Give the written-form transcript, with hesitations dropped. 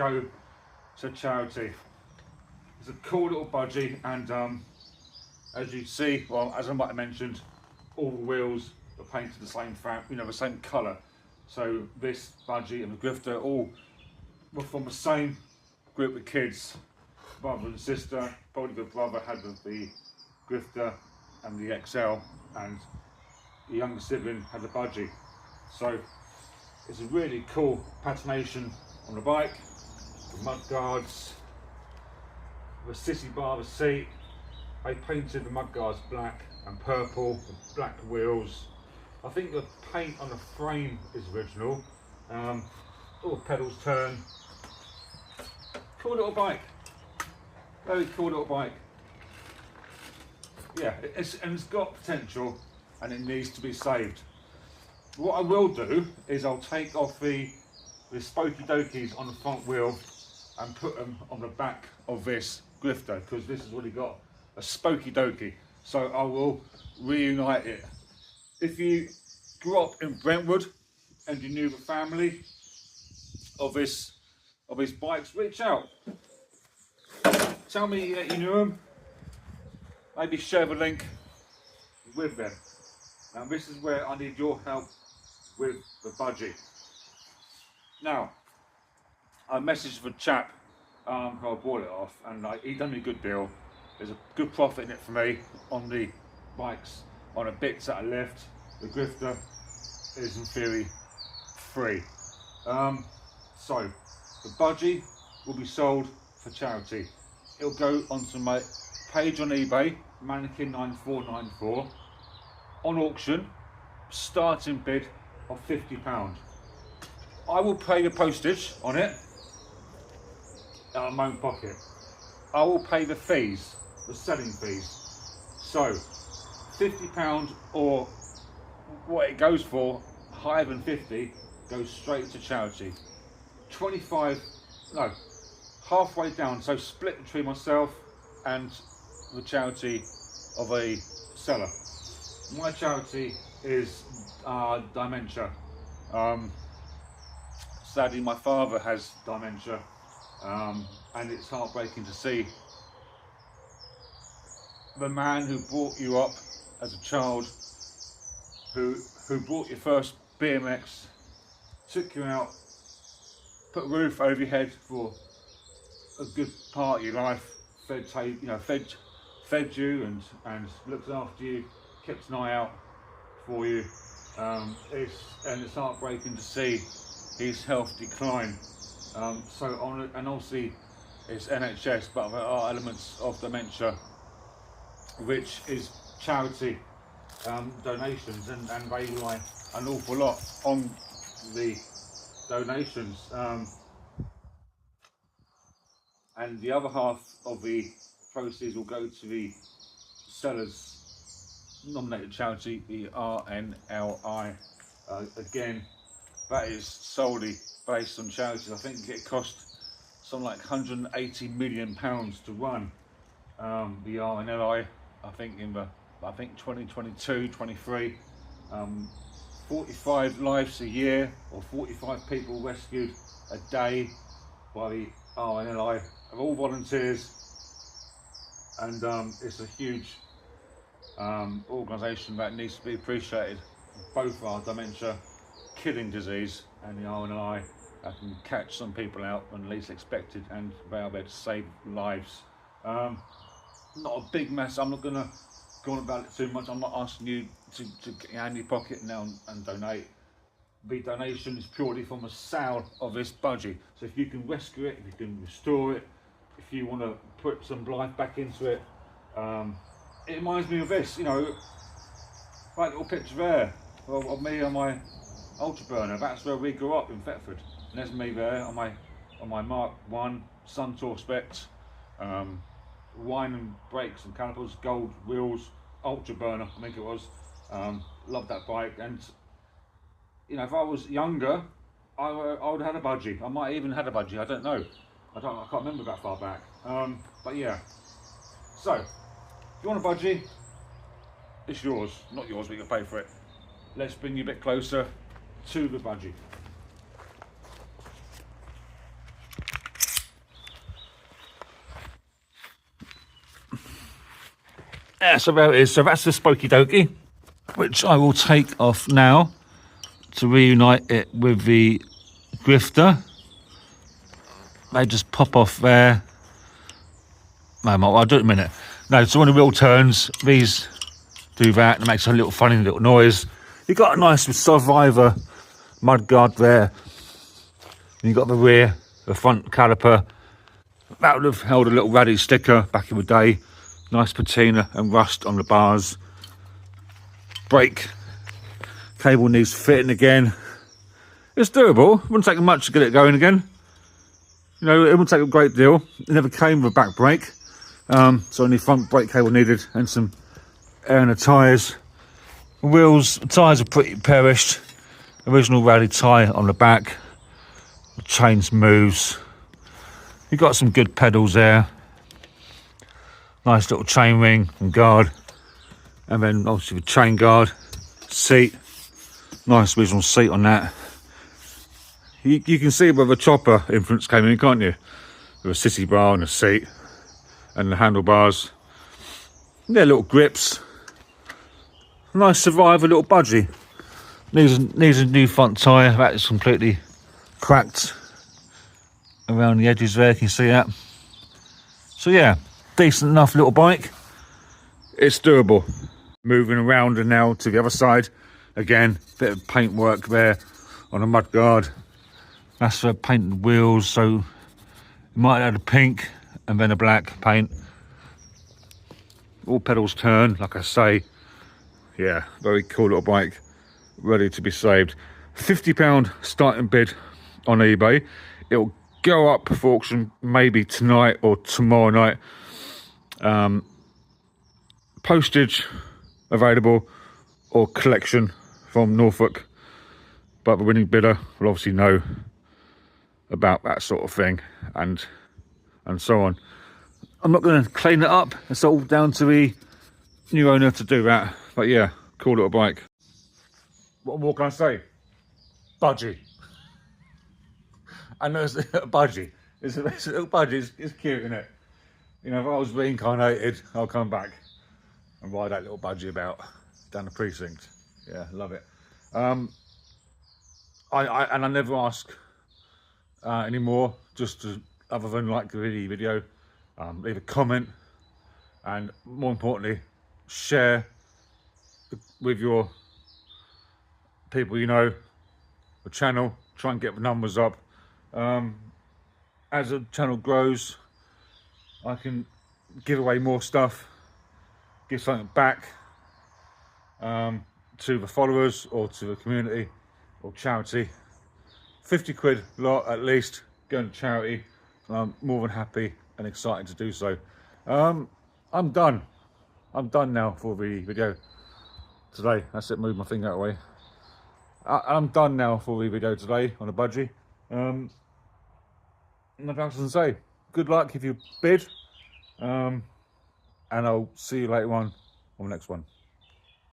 go to charity. It's a cool little budgie, and as you see, well, as I might have mentioned, all the wheels are painted the same the same colour. So this budgie and the grifter all were from the same group of kids, brother and sister. Probably the brother had the grifter and the XL, and the younger sibling had the budgie. So it's a really cool patination on the bike, the mud guards, the sissy bar, the seat. They painted the mud guards black and purple with black wheels. I think the paint on the frame is original. All the pedals turn. Cool little bike. Very cool little bike. Yeah, it's got potential, and it needs to be saved. What I will do is I'll take off the spokey dokies on the front wheel and put them on the back of this grifter, because this has already got a spokey dokey. So I will reunite it. If you grew up in Brentwood and you knew the family of his bikes, reach out. Tell me that you knew them. Maybe share the link with them. Now this is where I need your help with the budgie. Now, I messaged the chap who I bought it off, and he done me a good deal. There's a good profit in it for me on the bikes, on the bits that I left. The grifter is in theory free. So the budgie will be sold for charity. It'll go onto my page on eBay, Mannequin9494, on auction, starting bid of £50. I will pay the postage on it out of my own pocket. I will pay the fees, the selling fees. So £50, or what it goes for, higher than 50, goes straight to charity. 25, no, halfway down, so split between myself and the charity of a seller. My charity is dementia. Sadly, my father has dementia, and it's heartbreaking to see the man who brought you up as a child, who brought your first BMX, took you out, put a roof over your head for a good part of your life, fed you and looked after you, kept an eye out for you. It's heartbreaking to see his health decline. And obviously it's NHS, but there are elements of dementia, which is charity donations, and they rely an awful lot on the donations. And the other half of the proceeds will go to the seller's nominated charity, the RNLI. Again, that is solely based on charities. I think it cost something like £180 million to run the RNLI. I think 2022, 23, 45 lives a year, or 45 people rescued a day by the RNLI. They're all volunteers, and it's a huge organisation that needs to be appreciated. Both our dementia killing disease and the RNLI that can catch some people out when least expected and be able to save lives. Not a big mess. I'm not going to go on about it too much. I'm not asking you to get your hand in your pocket now and donate. The donation is purely from the sale of this budgie. So if you can rescue it, if you can restore it, if you want to put some life back into it, it reminds me of this, that little picture there of me on my ultra burner. That's where we grew up in Thetford, and there's me there on my Mark 1 Suntour specs, wine and brakes and calipers, gold wheels, ultra burner, I think it was. Loved that bike, and if I was younger, I would have had a budgie. I might even had a budgie. I don't know. I can't remember that far back. But yeah. So, if you want a budgie, it's yours. Not yours, but you can pay for it. Let's bring you a bit closer to the budgie. Yeah, so there it is. So that's the spokey dokey, which I will take off now to reunite it with the grifter. They just pop off there. No, I'll do it in a minute. No, so when the wheel turns, these do that. It makes a little funny little noise. You've got a nice Survivor mudguard there. And you've got the rear, the front caliper. That would have held a little Raleigh sticker back in the day. Nice patina and rust on the bars. Brake cable needs fitting again. It's doable. It wouldn't take much to get it going again. You know, it wouldn't take a great deal. It never came with a back brake. So only front brake cable needed and some air in the tyres. Wheels, tyres are pretty perished. Original Raleigh tyre on the back. The chains moves. You've got some good pedals there. Nice little chain ring and guard. And then obviously the chain guard. Seat. Nice original seat on that. You can see where the chopper influence came in, can't you? With a city bar and a seat. And the handlebars. They're little grips. Nice Survivor little Budgie. Needs a new front tyre. That is completely cracked around the edges there. Can you see that? So yeah, decent enough little bike. It's doable. Moving around and now to the other side. Again, bit of paint work there on the mudguard. That's for painted wheels. So you might add a pink and then a black paint. All pedals turn, like I say. Yeah, very cool little bike, ready to be saved. £50 starting bid on eBay. It'll go up for auction maybe tonight or tomorrow night. Postage available or collection from Norfolk, but the winning bidder will obviously know about that sort of thing and so on. I'm not going to clean it up. It's all down to the new owner to do that. But yeah, cool little bike. What more can I say? Budgie. I know it's a little Budgie. It's a little Budgie. It's cute, isn't it? You know, if I was reincarnated, I'll come back and ride that little Budgie about down the precinct. Yeah, love it. I never ask anymore, just to, other than like the video, leave a comment, and more importantly, share with your people you know the channel. Try and get the numbers up. As the channel grows, I can give away more stuff, give something back to the followers or to the community or charity. 50 quid lot at least going to charity. I'm more than happy and excited to do so. I'm done now for the video today. That's it, move my finger that way. I'm done now for the video today on a Budgie. Nothing else to say. Good luck if you bid, and I'll see you later on the next one.